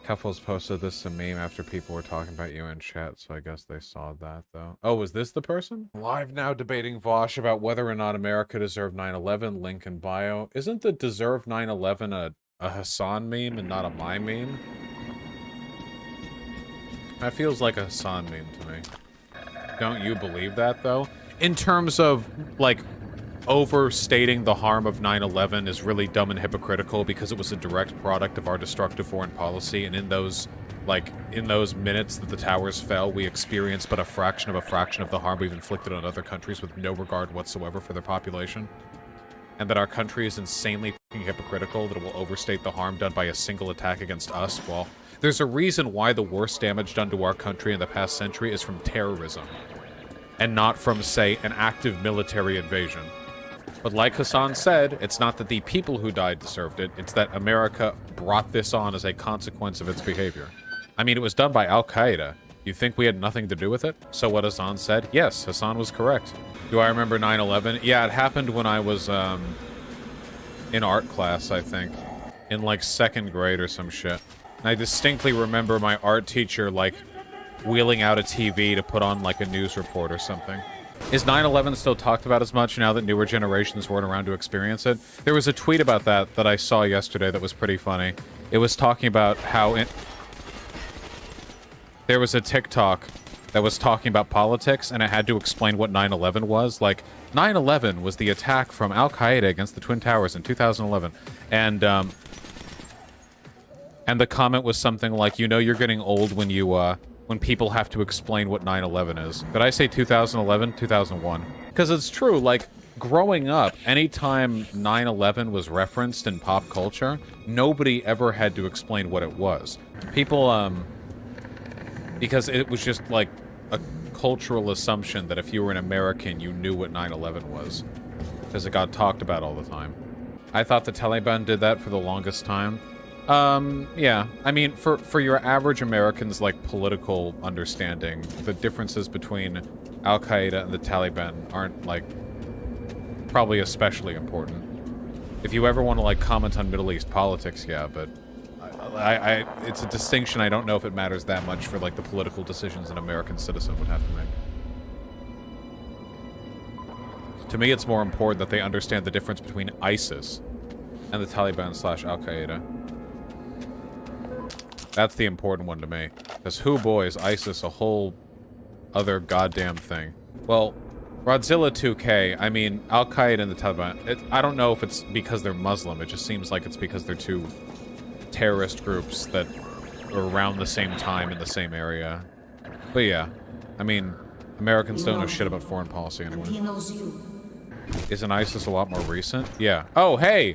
Keffels posted this meme after people were talking about you in chat, so I guess they saw that, though. Oh, was this the person? Live now debating Vaush about whether or not America deserved 9/11, link in bio. Isn't the deserve 9/11 a Hassan meme and not a my meme? That feels like a Hassan meme to me. Don't you believe that, though? In terms of, like, overstating the harm of 9/11 is really dumb and hypocritical because it was a direct product of our destructive foreign policy, and in those minutes that the towers fell, we experienced but a fraction of the harm we've inflicted on other countries with no regard whatsoever for their population. And that our country is insanely fucking hypocritical, that it will overstate the harm done by a single attack against us. Well, there's a reason why the worst damage done to our country in the past century is from terrorism, and not from, say, an active military invasion. But like Hassan said, it's not that the people who died deserved it, it's that America brought this on as a consequence of its behavior. I mean, it was done by Al-Qaeda. You think we had nothing to do with it? So what Hassan said? Yes, Hassan was correct. Do I remember 9/11? Yeah, it happened when I was, in art class, I think. In, like, 2nd grade or some shit. And I distinctly remember my art teacher, like, wheeling out a TV to put on, like, a news report or something. Is 9/11 still talked about as much now that newer generations weren't around to experience it? There was a tweet about that I saw yesterday that was pretty funny. It was talking about how there was a TikTok that was talking about politics, and it had to explain what 9/11 was. Like, 9/11 was the attack from Al-Qaeda against the Twin Towers in 2011. And the comment was something like, you know you're getting old when you, when people have to explain what 9/11 is. Did I say 2011? 2001. Because it's true, like, growing up, anytime 9/11 was referenced in pop culture, nobody ever had to explain what it was. People, because it was just, like, a cultural assumption that if you were an American, you knew what 9/11 was. Because it got talked about all the time. I thought the Taliban did that for the longest time. Yeah. I mean, for your average American's, like, political understanding, the differences between Al-Qaeda and the Taliban aren't, like, probably especially important. If you ever want to, like, comment on Middle East politics, yeah, but it's a distinction I don't know if it matters that much for, like, the political decisions an American citizen would have to make. To me, it's more important that they understand the difference between ISIS and the Taliban/Al-Qaeda. That's the important one to me. Because who boy is ISIS a whole other goddamn thing. Well, Rodzilla 2K, I mean, Al-Qaeda and the Taliban, I don't know if it's because they're Muslim, it just seems like it's because they're two terrorist groups that are around the same time in the same area. But yeah, I mean, Americans don't know shit about foreign policy anyway. Isn't ISIS a lot more recent? Yeah. Oh, hey!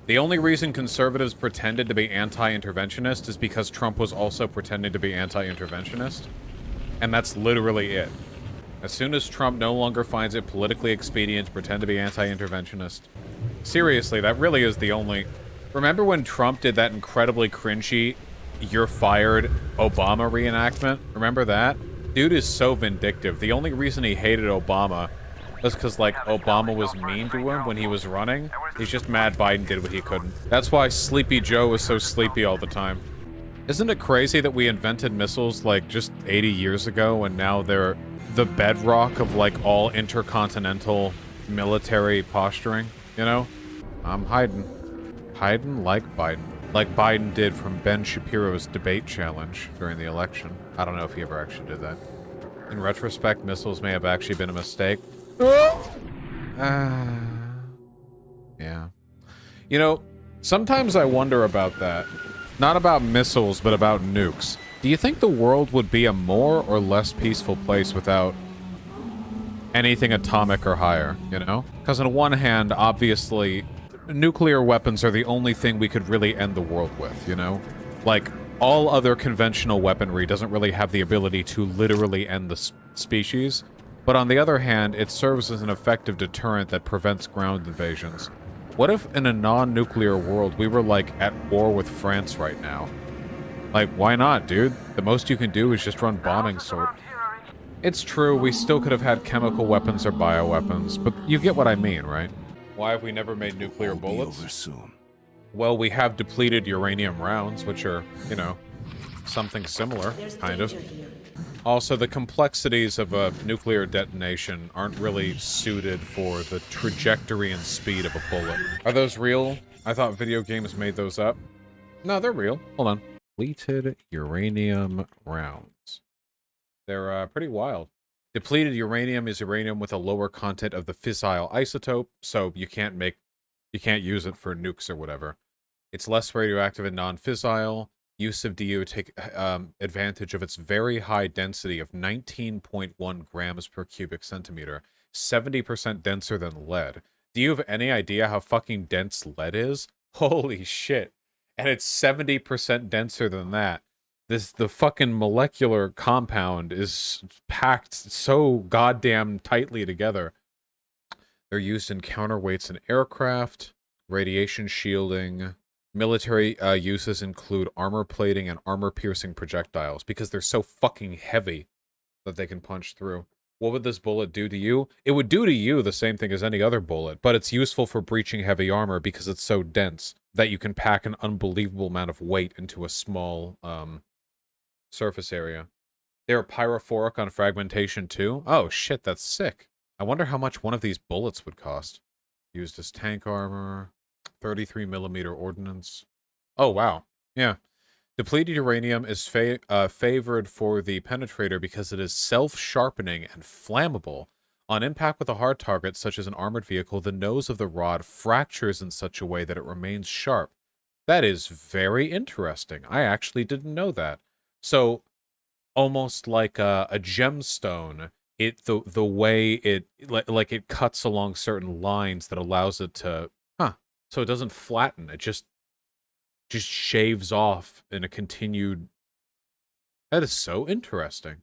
The only reason conservatives pretended to be anti-interventionist is because Trump was also pretending to be anti-interventionist. And that's literally it. As soon as Trump no longer finds it politically expedient to pretend to be anti-interventionist. Seriously, that really is the only... Remember when Trump did that incredibly cringy, you're fired Obama reenactment? Remember that? Dude is so vindictive. The only reason he hated Obama was because, like, Obama was mean to him when he was running. He's just mad Biden did what he couldn't. That's why Sleepy Joe was so sleepy all the time. Isn't it crazy that we invented missiles, like, just 80 years ago, and now they're the bedrock of, like, all intercontinental military posturing, you know? I'm hiding. Hiding like Biden. Like Biden did from Ben Shapiro's debate challenge during the election. I don't know if he ever actually did that. In retrospect, missiles may have actually been a mistake. Yeah. You know, sometimes I wonder about that. Not about missiles, but about nukes. Do you think the world would be a more or less peaceful place without anything atomic or higher, you know? Because on one hand, obviously, nuclear weapons are the only thing we could really end the world with, you know? Like, all other conventional weaponry doesn't really have the ability to literally end the species. But on the other hand, it serves as an effective deterrent that prevents ground invasions. What if in a non-nuclear world we were, like, at war with France right now? Like, why not, dude? The most you can do is just run bombing sort. It's true, we still could have had chemical weapons or bioweapons, but you get what I mean, right? Why have we never made nuclear bullets? Well, we have depleted uranium rounds, which are, you know, something similar, kind of. Also, the complexities of a nuclear detonation aren't really suited for the trajectory and speed of a bullet. Are those real? I thought video games made those up. No, they're real. Hold on. Depleted uranium rounds. They're pretty wild. Depleted uranium is uranium with a lower content of the fissile isotope, so you can't use it for nukes or whatever. It's less radioactive and non-fissile. Use of DU take advantage of its very high density of 19.1 grams per cubic centimeter, 70% denser than lead. Do you have any idea how fucking dense lead is? Holy shit. And it's 70% denser than that. The fucking molecular compound is packed so goddamn tightly together. They're used in counterweights in aircraft, radiation shielding. Military uses include armor plating and armor-piercing projectiles because they're so fucking heavy that they can punch through. What would this bullet do to you? It would do to you the same thing as any other bullet, but it's useful for breaching heavy armor because it's so dense that you can pack an unbelievable amount of weight into a small surface area. They're pyrophoric on fragmentation too? Oh shit, that's sick. I wonder how much one of these bullets would cost. Used as tank armor, 33mm ordnance. Oh wow, yeah. Depleted uranium is favored for the penetrator because it is self-sharpening and flammable. On impact with a hard target, such as an armored vehicle, the nose of the rod fractures in such a way that it remains sharp. That is very interesting. I actually didn't know that. So, almost like a gemstone, the way it like it cuts along certain lines that allows it to so it doesn't flatten. It just shaves off in a continued... That is so interesting.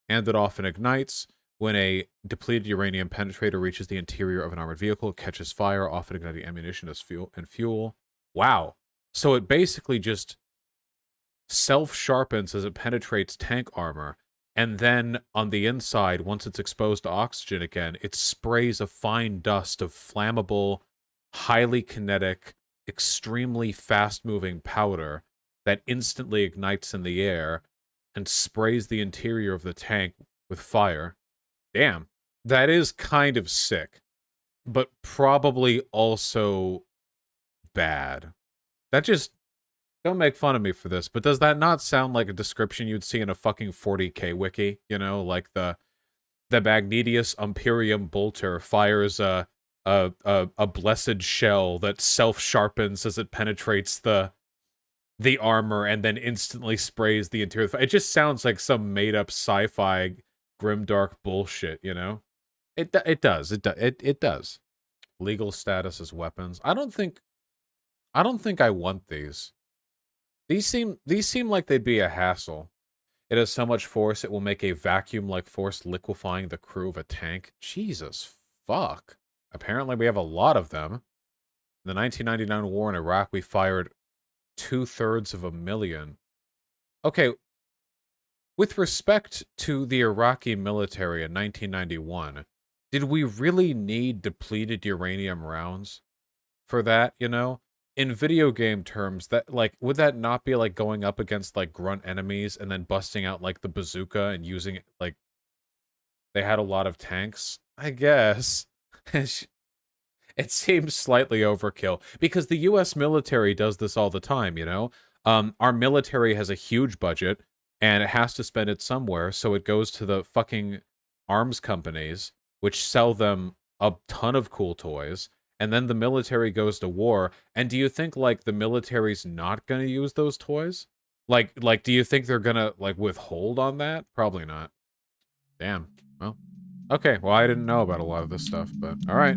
And it often ignites. When a depleted uranium penetrator reaches the interior of an armored vehicle, it catches fire, often igniting ammunition as fuel. Wow. So it basically just self-sharpens as it penetrates tank armor, and then on the inside, once it's exposed to oxygen again, it sprays a fine dust of flammable, highly kinetic, extremely fast-moving powder that instantly ignites in the air and sprays the interior of the tank with fire. Damn. That is kind of sick, but probably also bad. That just... Don't make fun of me for this, but does that not sound like a description you'd see in a fucking 40k wiki? You know, like the Magnetius Imperium bolter fires a blessed shell that self-sharpens as it penetrates the armor and then instantly sprays the interior. It just sounds like some made-up sci-fi grimdark bullshit, you know? It does. Legal status as weapons. I don't think I want these. These seem like they'd be a hassle. It has so much force it will make a vacuum-like force liquefying the crew of a tank. Jesus fuck. Apparently we have a lot of them. In the 1999 war in Iraq, we fired 2/3 Okay, with respect to the Iraqi military in 1991, did we really need depleted uranium rounds for that, you know? In video game terms, that, like, would that not be like going up against like grunt enemies and then busting out like the bazooka and using it, like, they had a lot of tanks? I guess. It seems slightly overkill because the US military does this all the time, you know? Our military has a huge budget and it has to spend it somewhere, so it goes to the fucking arms companies, which sell them a ton of cool toys. And then the military goes to war. And do you think, like, the military's not going to use those toys? Like, do you think they're going to, like, withhold on that? Probably not. Damn. Well, okay. Well, I didn't know about a lot of this stuff, but all right.